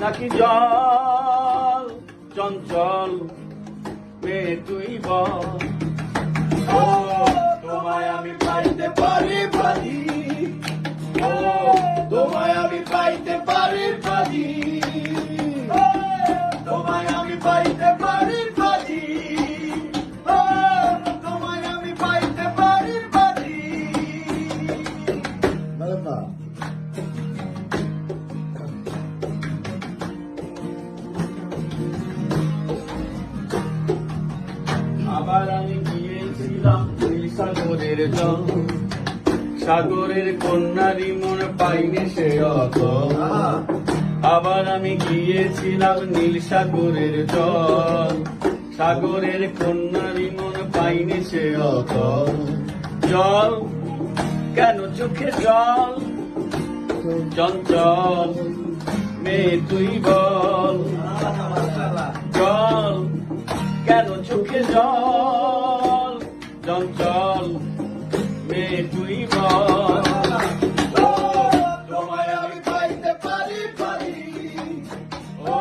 নাকি জল চঞ্চল মেয়ে তুই বল। ও তোমায় আমি পাইতে পারি পারি, ও তোমায় আমি পাইতে পারি পারি, তোমায় আমি পাইতে পারি পারি, তোমায় আমি পাইতে পারি পারি। আবার আমি গিয়েছিলাম সাগরের জল, সাগরের কন্যারি মন পাইনি সে অত। আবার আমি গিয়েছিলাম নীল সাগরের জল, সাগরের কন্যারি মন পাইনি সে অত। জল কেন চোখে জল চঞ্চল মেয়ে তুই বল। জল কেন চোখে জল চঞ্চল মেয়ে তুই বল। তোমায় আমি পাইতে পারি পারি, ও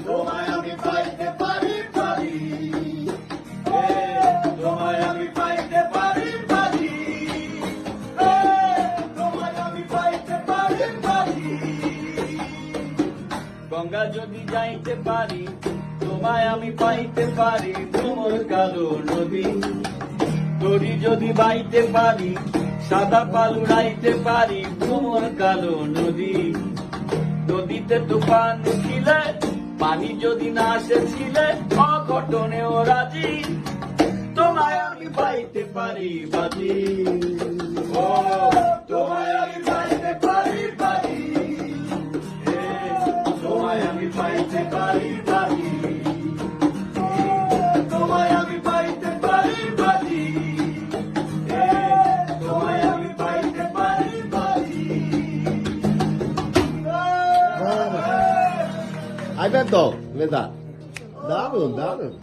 তোমায় আমি পাইতে পারি পারি, তোমায় আমি পাইতে পারি পারি, তোমায় আমি পাইতে পারি পারি। গঙ্গা যদি যাইতে পারি, তোমায় আমি পাইতে পারি তোমার কালো নদী। দড়ি যদি বাইতে পারি, সাদা পাল উড়াইতে পারি তোমার কালো নদী। নদীতে তুফান উঠিলে, পানি যদি না এসেছিলে, অঘটনেও রাজি তোমায় আমি পাইতে পারি বাজি। ও তোমায় আমি পাইতে পারি পারি, তোমায় আমি পাইতে পারি পারি, তোমায় আমি পাইতে পারি পারি, তোমায় আমি পাইতে পারি পারি। আইবার তো মেধা দারুন দারুন।